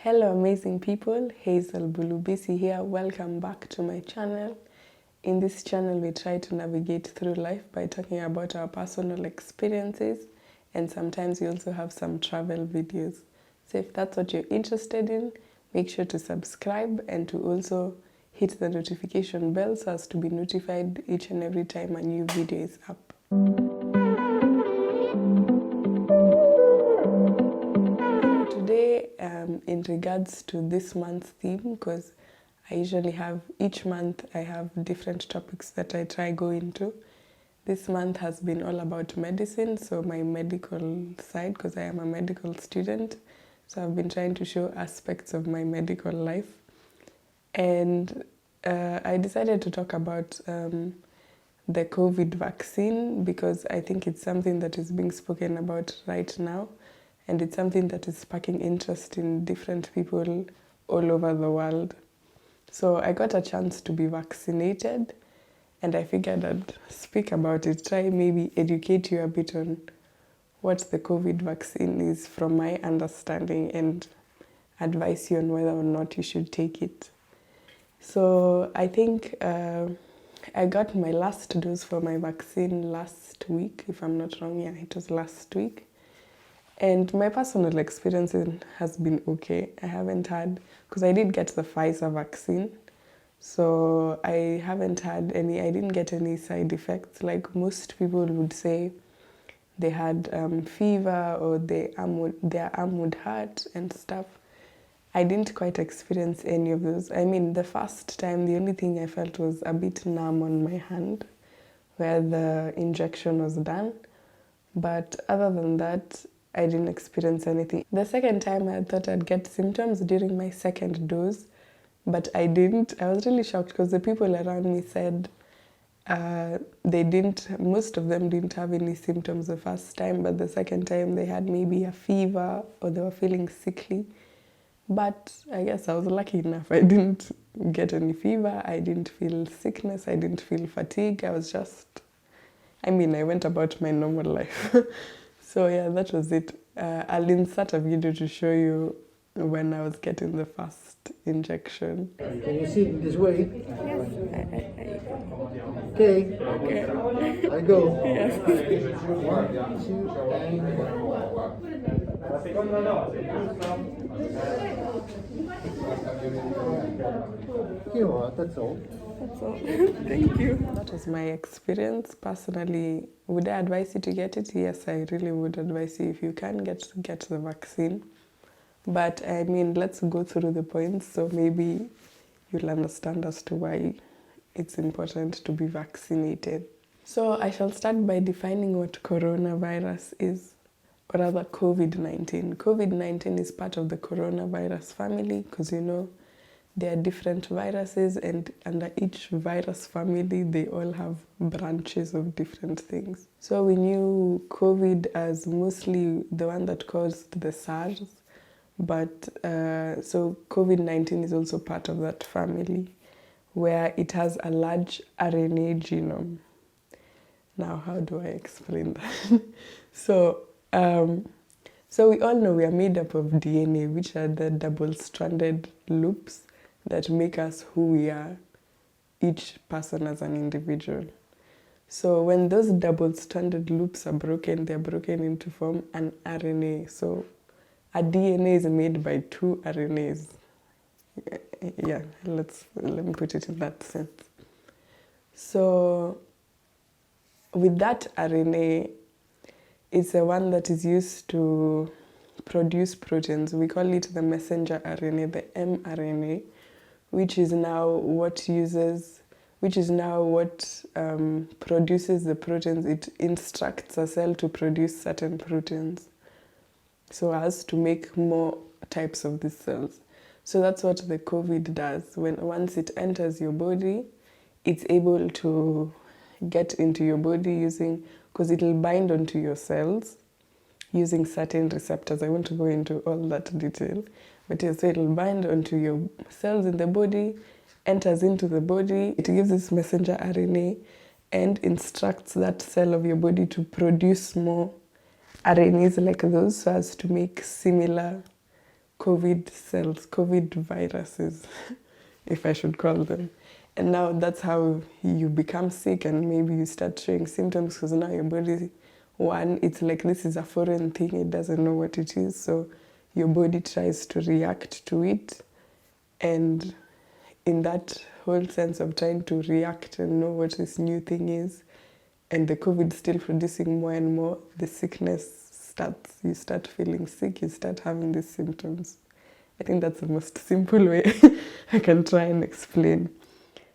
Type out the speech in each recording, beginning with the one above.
Hello amazing people, Hazel Bulubisi here. Welcome back to my channel. In this channel we try to navigate through life by talking about our personal experiences, and sometimes we also have some travel videos. So if that's what you're interested in, make sure to subscribe and to also hit the notification bell so as to be notified each and every time a new video is up. Today, in regards to this month's theme, because I usually have, each month I have different topics that I try go into. This month has been all about medicine, so my medical side, because I am a medical student. So I've been trying to show aspects of my medical life. And I decided to talk about the COVID vaccine because I think it's something that is being spoken about right now. And it's something that is sparking interest in different people all over the world. So I got a chance to be vaccinated, and I figured I'd speak about it, try maybe educate you a bit on what the COVID vaccine is from my understanding and advise you on whether or not you should take it. So I think I got my last dose for my vaccine last week, if I'm not wrong. Yeah, it was last week. And my personal experience has been okay. I haven't had, because I did get the Pfizer vaccine, so I haven't had any, I didn't get any side effects. Like most people would say they had fever or their arm would hurt and stuff. I didn't quite experience any of those. I mean, the first time, the only thing I felt was a bit numb on my hand where the injection was done. But other than that, I didn't experience anything. The second time I thought I'd get symptoms during my second dose, but I didn't. I was really shocked because the people around me said they didn't, most of them didn't have any symptoms the first time, but the second time they had maybe a fever or they were feeling sickly. But I guess I was lucky enough. I didn't get any fever, I didn't feel sickness, I didn't feel fatigue. I was just, I went about my normal life. So yeah, that was it. I'll insert a video to show you when I was getting the first injection. Can you see this way? Yes. Okay. Okay. I go. Yes. 1, 2, that's all. That's all. Thank you. That was my experience. Personally, would I advise you to get it? Yes, I really would advise you if you can get the vaccine. But let's go through the points so maybe you'll understand as to why it's important to be vaccinated. So I shall start by defining what coronavirus is, or rather COVID-19. COVID-19 is part of the coronavirus family because there are different viruses, and under each virus family, they all have branches of different things. So we knew COVID as mostly the one that caused the SARS, but so COVID-19 is also part of that family, where it has a large RNA genome. Now, how do I explain that? So we all know we are made up of DNA, which are the double-stranded loops that make us who we are, each person as an individual. So when those double-stranded loops are broken, they're broken into form an RNA. So a DNA is made by 2 RNAs. Yeah, let me put it in that sense. So with that RNA, it's the one that is used to produce proteins. We call it the messenger RNA, the mRNA, which is now what produces the proteins. It instructs a cell to produce certain proteins so as to make more types of these cells. So that's what the COVID does. Once it enters your body, it's able to get into your body because it will bind onto your cells using certain receptors. I won't go into all that detail, but yes, so it will bind onto your cells in the body, enters into the body, it gives this messenger RNA and instructs that cell of your body to produce more RNAs like those so as to make similar COVID cells, COVID viruses, if I should call them. And now that's how you become sick and maybe you start showing symptoms because now your body, one, it's like this is a foreign thing, it doesn't know what it is, so your body tries to react to it. And in that whole sense of trying to react and know what this new thing is, and the COVID still producing more and more, the sickness starts. You start feeling sick, you start having these symptoms. I think that's the most simple way I can try and explain.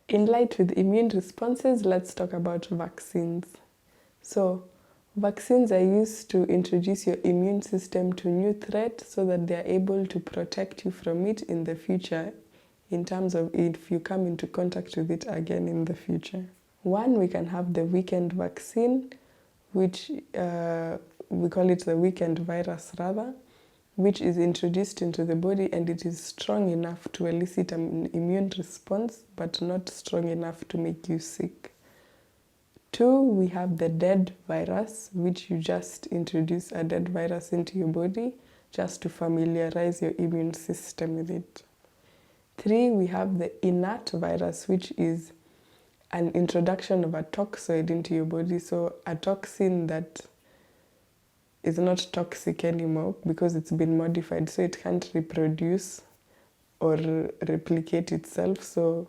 In light with immune responses, let's talk about vaccines. So, vaccines are used to introduce your immune system to new threat so that they are able to protect you from it in the future, in terms of if you come into contact with it again in the future. One, we can have the weakened vaccine, which we call it the weakened virus rather, which is introduced into the body and it is strong enough to elicit an immune response, but not strong enough to make you sick. Two, we have the dead virus, which you just introduce a dead virus into your body just to familiarize your immune system with it. Three, we have the inert virus, which is an introduction of a toxoid into your body, so a toxin that is not toxic anymore because it's been modified, so it can't reproduce or replicate itself, so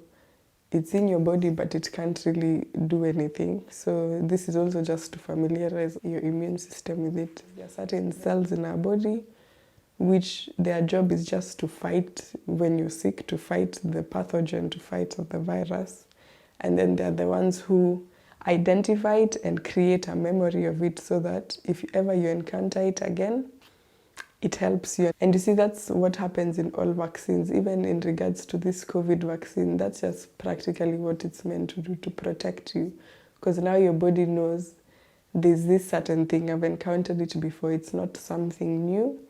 it's in your body but it can't really do anything. So this is also just to familiarize your immune system with it. There are certain cells in our body which their job is just to fight when you're sick, to fight the pathogen, to fight the virus. And then they're the ones who identify it and create a memory of it so that if ever you encounter it again, it helps you. And you see, that's what happens in all vaccines, even in regards to this COVID vaccine. That's just practically what it's meant to do, to protect you. Because now your body knows there's this certain thing, I've encountered it before, it's not something new,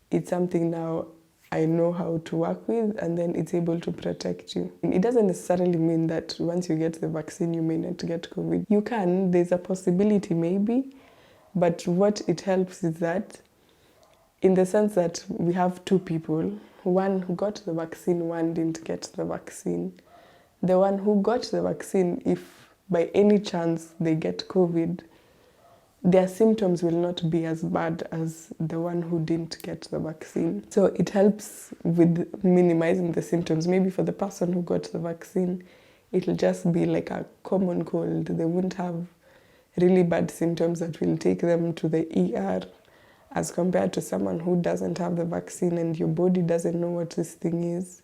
it's something now I know how to work with, and then it's able to protect you. It doesn't necessarily mean that once you get the vaccine, you may not get COVID. You can, there's a possibility maybe, but what it helps is that, in the sense that we have two people, one who got the vaccine, one didn't get the vaccine. The one who got the vaccine, if by any chance they get COVID, their symptoms will not be as bad as the one who didn't get the vaccine. So it helps with minimizing the symptoms. Maybe for the person who got the vaccine, it'll just be like a common cold. They won't have really bad symptoms that will take them to the ER, as compared to someone who doesn't have the vaccine and your body doesn't know what this thing is.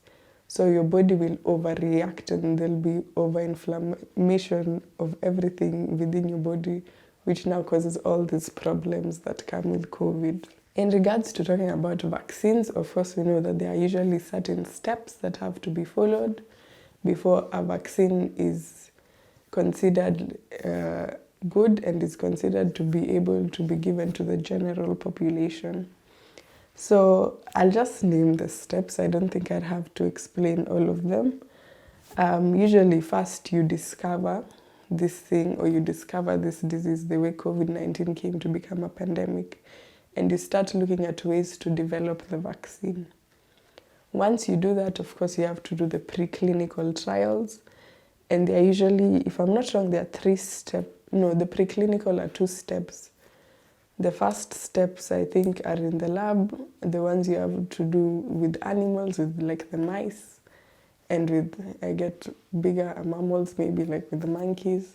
So your body will overreact and there'll be overinflammation of everything within your body, which now causes all these problems that come with COVID. In regards to talking about vaccines, of course we know that there are usually certain steps that have to be followed before a vaccine is considered good and is considered to be able to be given to the general population. So I'll just name the steps. I don't think I'd have to explain all of them. Usually first you discover this thing, or you discover this disease, the way COVID-19 came to become a pandemic, and you start looking at ways to develop the vaccine. Once you do that, of course, you have to do the preclinical trials, and they're usually, if I'm not wrong, there are 3 steps. No, the preclinical are 2 steps. The first steps, I think, are in the lab, the ones you have to do with animals, with like the mice, and with, I get bigger mammals, maybe like with the monkeys.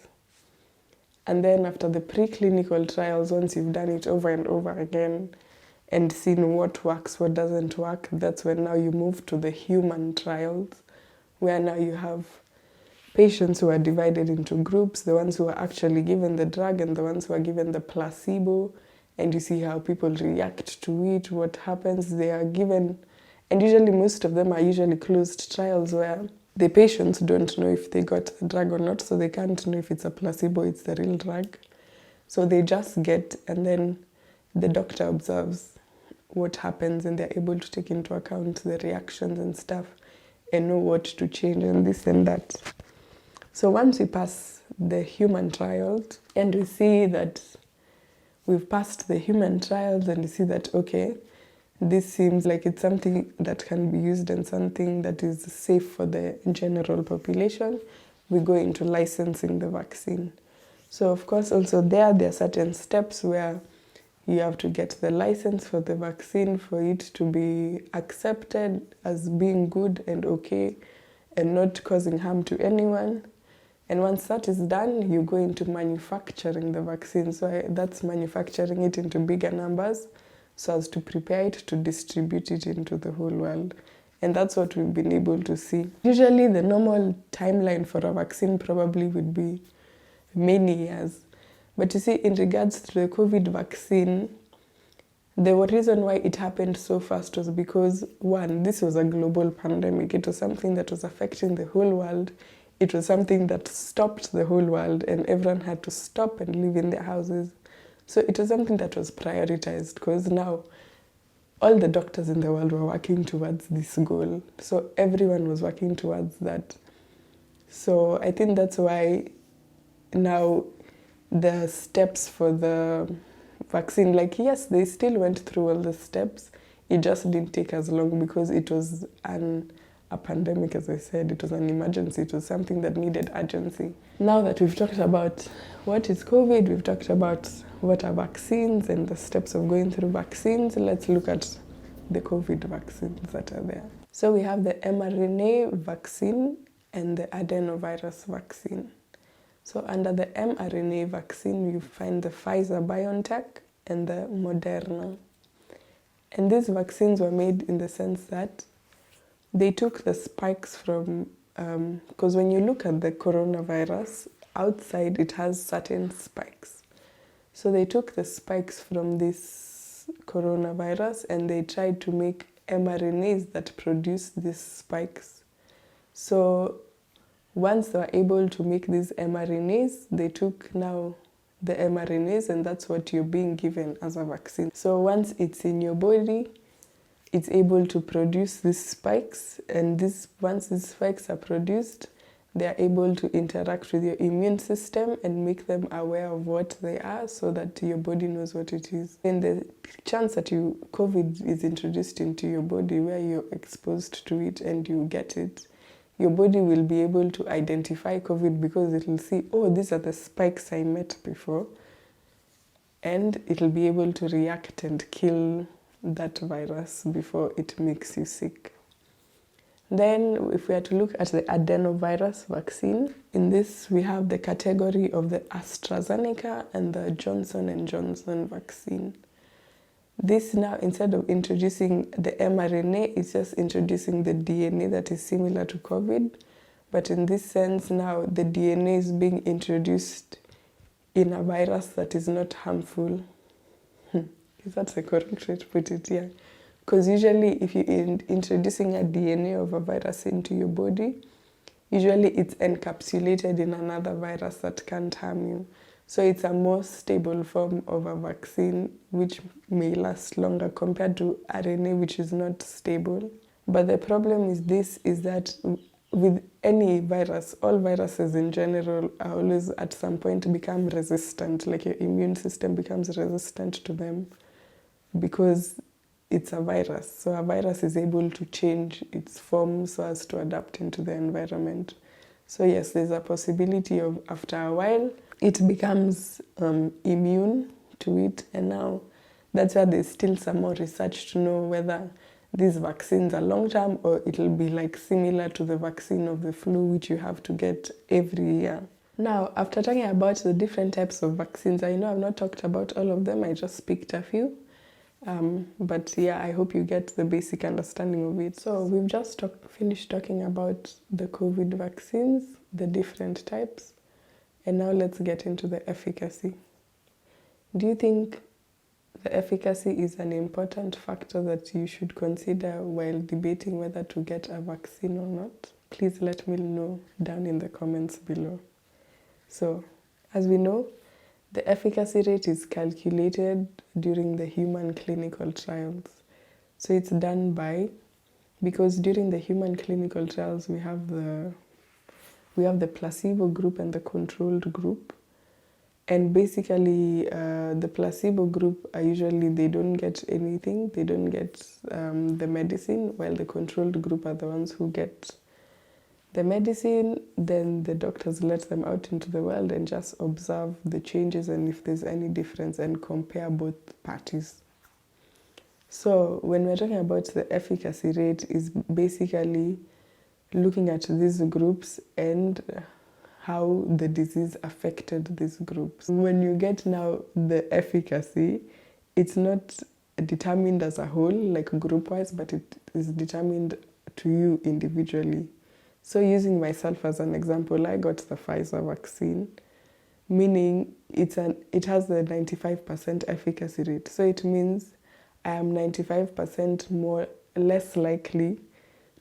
And then after the preclinical trials, once you've done it over and over again and seen what works, what doesn't work, that's when now you move to the human trials, where now you have patients who are divided into groups, the ones who are actually given the drug and the ones who are given the placebo, and you see how people react to it, what happens. They are given, and usually most of them are usually closed trials where the patients don't know if they got the drug or not, so they can't know if it's a placebo, it's the real drug. So they just get, and then the doctor observes what happens and they're able to take into account the reactions and stuff and know what to change and this and that. So once we pass the human trials and we see that we've passed the human trials and we see that, okay, this seems like it's something that can be used and something that is safe for the general population, we go into licensing the vaccine. So of course also there are certain steps where you have to get the license for the vaccine for it to be accepted as being good and okay and not causing harm to anyone. And once that is done, you go into manufacturing the vaccine. So that's manufacturing it into bigger numbers so as to prepare it to distribute it into the whole world. And that's what we've been able to see. Usually the normal timeline for a vaccine probably would be many years. But you see, in regards to the COVID vaccine, the reason why it happened so fast was because, one, this was a global pandemic. It was something that was affecting the whole world. It was something that stopped the whole world and everyone had to stop and live in their houses. So it was something that was prioritized because now all the doctors in the world were working towards this goal. So everyone was working towards that. So I think that's why now the steps for the vaccine, like yes, they still went through all the steps. It just didn't take as long because it was a pandemic, as I said. It was an emergency. It was something that needed urgency. Now that we've talked about what is COVID, we've talked about what are vaccines and the steps of going through vaccines, let's look at the COVID vaccines that are there. So we have the mRNA vaccine and the adenovirus vaccine. So under the mRNA vaccine, you find the Pfizer, BionTech, and the Moderna. And these vaccines were made in the sense that they took the spikes from, because when you look at the coronavirus, outside it has certain spikes. So they took the spikes from this coronavirus and they tried to make mRNAs that produce these spikes. So once they were able to make these mRNAs, they took now the mRNAs and that's what you're being given as a vaccine. So once it's in your body, it's able to produce these spikes, and once these spikes are produced, they are able to interact with your immune system and make them aware of what they are so that your body knows what it is. And the chance that COVID is introduced into your body where you're exposed to it and you get it, your body will be able to identify COVID because it will see, oh, these are the spikes I met before. And it will be able to react and kill that virus before it makes you sick. Then if we are to look at the adenovirus vaccine, in this we have the category of the AstraZeneca and the Johnson & Johnson vaccine. This now, instead of introducing the mRNA, it's just introducing the DNA that is similar to COVID. But in this sense now, the DNA is being introduced in a virus that is not harmful. If that's the correct way to put it, yeah. Because usually if you're introducing a DNA of a virus into your body, usually it's encapsulated in another virus that can't harm you. So it's a more stable form of a vaccine which may last longer compared to RNA, which is not stable. But the problem with this is that with any virus, all viruses in general are always at some point become resistant, like your immune system becomes resistant to them because it's a virus. So a virus is able to change its form so as to adapt into the environment. So yes, there's a possibility of after a while, it becomes immune to it. And now that's why there's still some more research to know whether these vaccines are long-term or it'll be like similar to the vaccine of the flu, which you have to get every year. Now, after talking about the different types of vaccines, I know I've not talked about all of them, I just picked a few. But yeah, I hope you get the basic understanding of it. So we've just finished talking about the COVID vaccines, the different types, and now let's get into the efficacy. Do you think the efficacy is an important factor that you should consider while debating whether to get a vaccine or not? Please let me know down in the comments below. So, as we know, the efficacy rate is calculated during the human clinical trials. So it's done because during the human clinical trials we have the placebo group and the controlled group. And basically, the placebo group are usually, they don't get anything, they don't get the medicine, while the controlled group are the ones who get the medicine. Then the doctors let them out into the world and just observe the changes and if there's any difference and compare both parties. So when we're talking about the efficacy rate, is basically looking at these groups and how the disease affected these groups. When you get now the efficacy, it's not determined as a whole, like group-wise, but it is determined to you individually. So using myself as an example, I got the Pfizer vaccine, meaning it has the 95% efficacy rate. So it means I am 95% less likely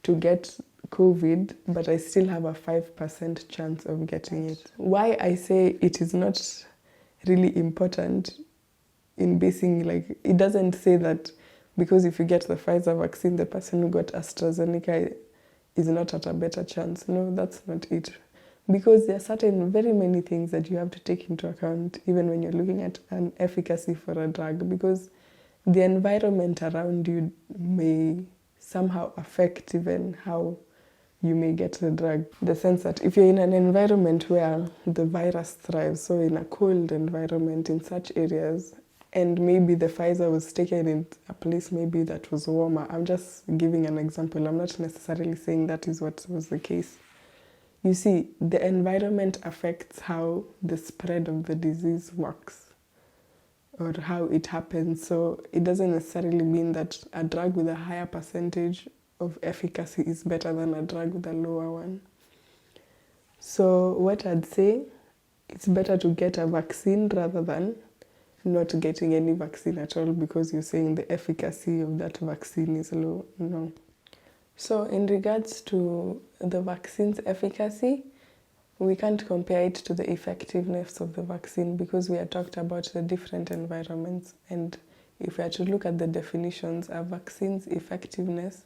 to get COVID, but I still have a 5% chance of getting it. Why I say it is not really important in basing, like, it doesn't say that because if you get the Pfizer vaccine, the person who got AstraZeneca is not at a better chance. No, that's not it. Because there are very many things that you have to take into account, even when you're looking at an efficacy for a drug, because the environment around you may somehow affect even how you may get the drug. The sense that if you're in an environment where the virus thrives, so in a cold environment in such areas, and maybe the Pfizer was taken in a place maybe that was warmer. I'm just giving an example. I'm not necessarily saying that is what was the case. You see, the environment affects how the spread of the disease works or how it happens. So it doesn't necessarily mean that a drug with a higher percentage of efficacy is better than a drug with a lower one. So what I'd say, it's better to get a vaccine rather than not getting any vaccine at all because you're saying the efficacy of that vaccine is low. No. So in regards to the vaccine's efficacy, we can't compare it to the effectiveness of the vaccine because we have talked about the different environments. And if we are to look at the definitions, a vaccine's effectiveness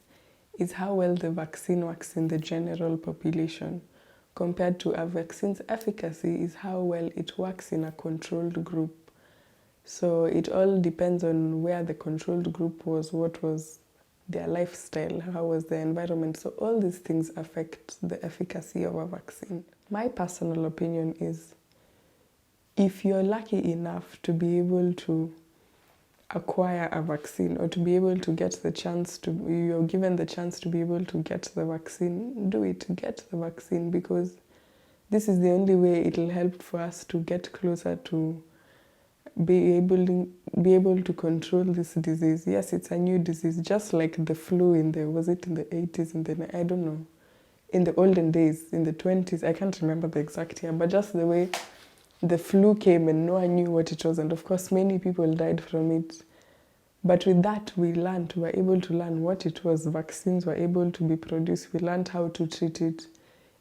is how well the vaccine works in the general population, compared to a vaccine's efficacy is how well it works in a controlled group. So it all depends on where the controlled group was, what was their lifestyle, how was the environment. So all these things affect the efficacy of a vaccine. My personal opinion is if you're lucky enough to be able to acquire a vaccine or to be able to get the chance to, you're given the chance to be able to get the vaccine, do it, get the vaccine, because this is the only way it'll help for us to get closer to be able to control this disease. Yes, it's a new disease, just like the flu was it in the 80s, I don't know, in the olden days, in the 20s, I can't remember the exact year, but just the way the flu came and no one knew what it was, and of course many people died from it. But with that we were able to learn what it was. Vaccines were able to be produced, we learned how to treat it.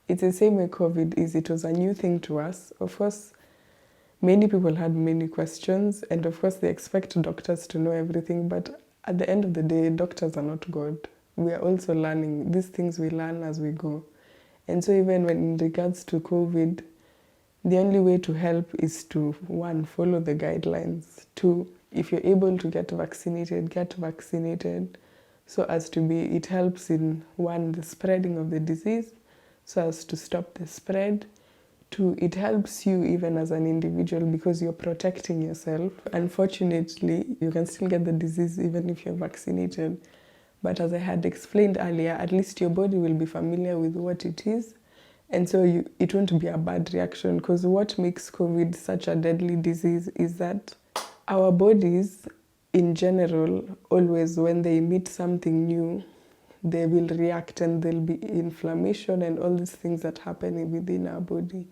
It's the same way COVID is. It was a new thing to us. Of course, many people had many questions, and of course they expect doctors to know everything, but at the end of the day, doctors are not God. We are also learning. These things we learn as we go. And so even when in regards to COVID, the only way to help is to, 1, follow the guidelines. 2, if you're able to get vaccinated so as to be, it helps in 1, the spreading of the disease, so as to stop the spread. 2, it helps you even as an individual because you're protecting yourself. Unfortunately, you can still get the disease even if you're vaccinated. But as I had explained earlier, at least your body will be familiar with what it is. And so it won't be a bad reaction, because what makes COVID such a deadly disease is that our bodies, in general, always when they meet something new, they will react and there'll be inflammation and all these things that happen within our body.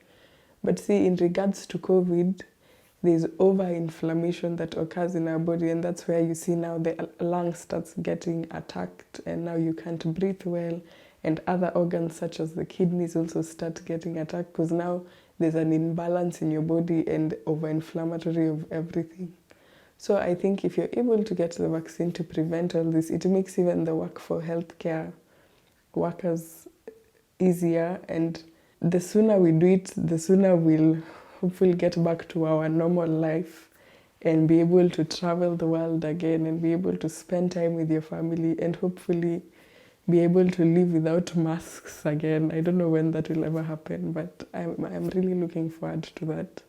But see, in regards to COVID, there's over-inflammation that occurs in our body, and that's where you see now the lung starts getting attacked and now you can't breathe well. And other organs such as the kidneys also start getting attacked because now there's an imbalance in your body and over-inflammatory of everything. So I think if you're able to get the vaccine to prevent all this, it makes even the work for healthcare workers easier. And the sooner we do it, the sooner we'll hopefully get back to our normal life and be able to travel the world again and be able to spend time with your family and hopefully be able to live without masks again. I don't know when that will ever happen, but I'm really looking forward to that.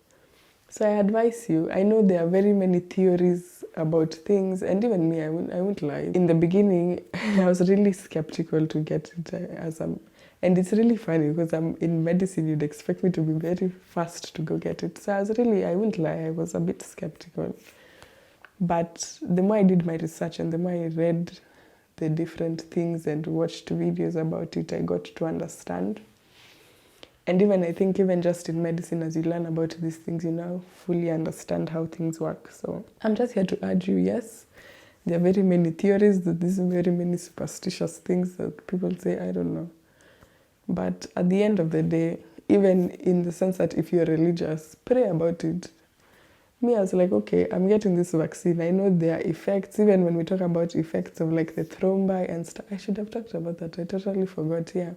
So I advise you, I know there are very many theories about things, and even me, I won't lie. In the beginning, I was really skeptical to get it and it's really funny because I'm in medicine, you'd expect me to be very fast to go get it. So I won't lie, I was a bit skeptical. But the more I did my research and the more I read the different things and watched videos about it, I got to understand. And I think even just in medicine, as you learn about these things, you now fully understand how things work. So I'm just here to urge you, yes, there are very many theories, there's very many superstitious things that people say, I don't know. But at the end of the day, even in the sense that if you're religious, pray about it. Me, I was like, okay, I'm getting this vaccine. I know there are effects, even when we talk about effects of like the thrombi and stuff. I should have talked about that. I totally forgot, yeah.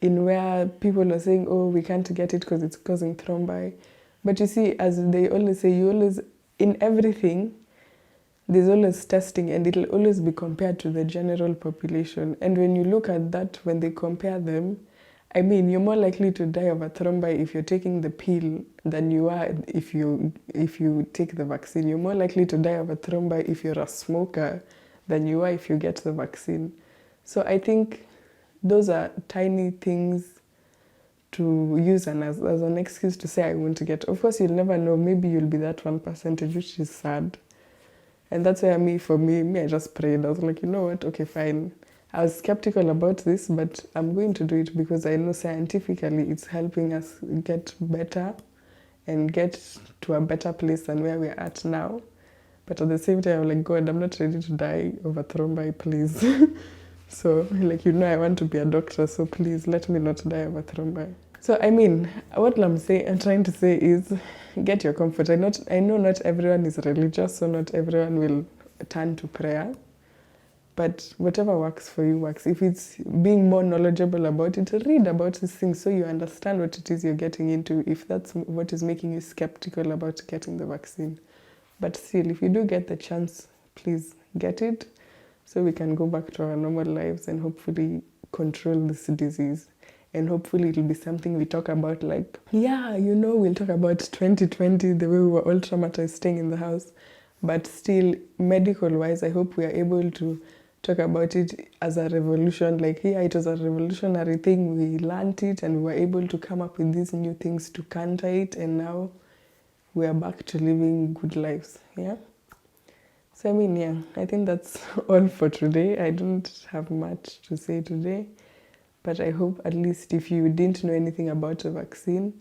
In where people are saying, oh, we can't get it because it's causing thrombi. But you see, as they always say, in everything, there's always testing and it'll always be compared to the general population. And when you look at that, when they compare them, I mean, you're more likely to die of a thrombi if you're taking the pill than you are if you take the vaccine. You're more likely to die of a thrombi if you're a smoker than you are if you get the vaccine. So I think those are tiny things to use as an excuse to say I won't get. Of course, you'll never know. Maybe you'll be that 1%, which is sad. And that's why for me, I just prayed. I was like, you know what? Okay, fine. I was skeptical about this, but I'm going to do it because I know scientifically it's helping us get better and get to a better place than where we're at now. But at the same time, I'm like, God, I'm not ready to die of a thrombi, please. So, I want to be a doctor, so please let me not die of a thrombi. So, I mean, what I'm trying to say is get your comfort. I know not everyone is religious, so not everyone will turn to prayer. But whatever works for you works. If it's being more knowledgeable about it, read about these things so you understand what it is you're getting into, if that's what is making you skeptical about getting the vaccine. But still, if you do get the chance, please get it so we can go back to our normal lives and hopefully control this disease. And hopefully it'll be something we talk about like, we'll talk about 2020, the way we were all traumatized staying in the house. But still, medical-wise, I hope we are able to talk about it as a revolution. Like, it was a revolutionary thing. We learned it and we were able to come up with these new things to counter it. And now we are back to living good lives, yeah? So, I think that's all for today. I don't have much to say today. But I hope at least if you didn't know anything about the vaccine,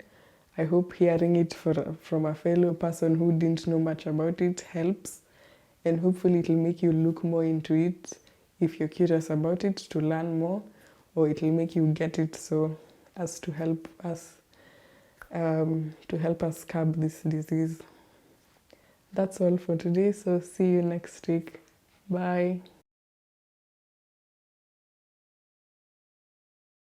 I hope hearing it from a fellow person who didn't know much about it helps. And hopefully it'll make you look more into it if you're curious about it, to learn more, or it'll make you get it so as to help us curb this disease. That's all for today, so see you next week. Bye.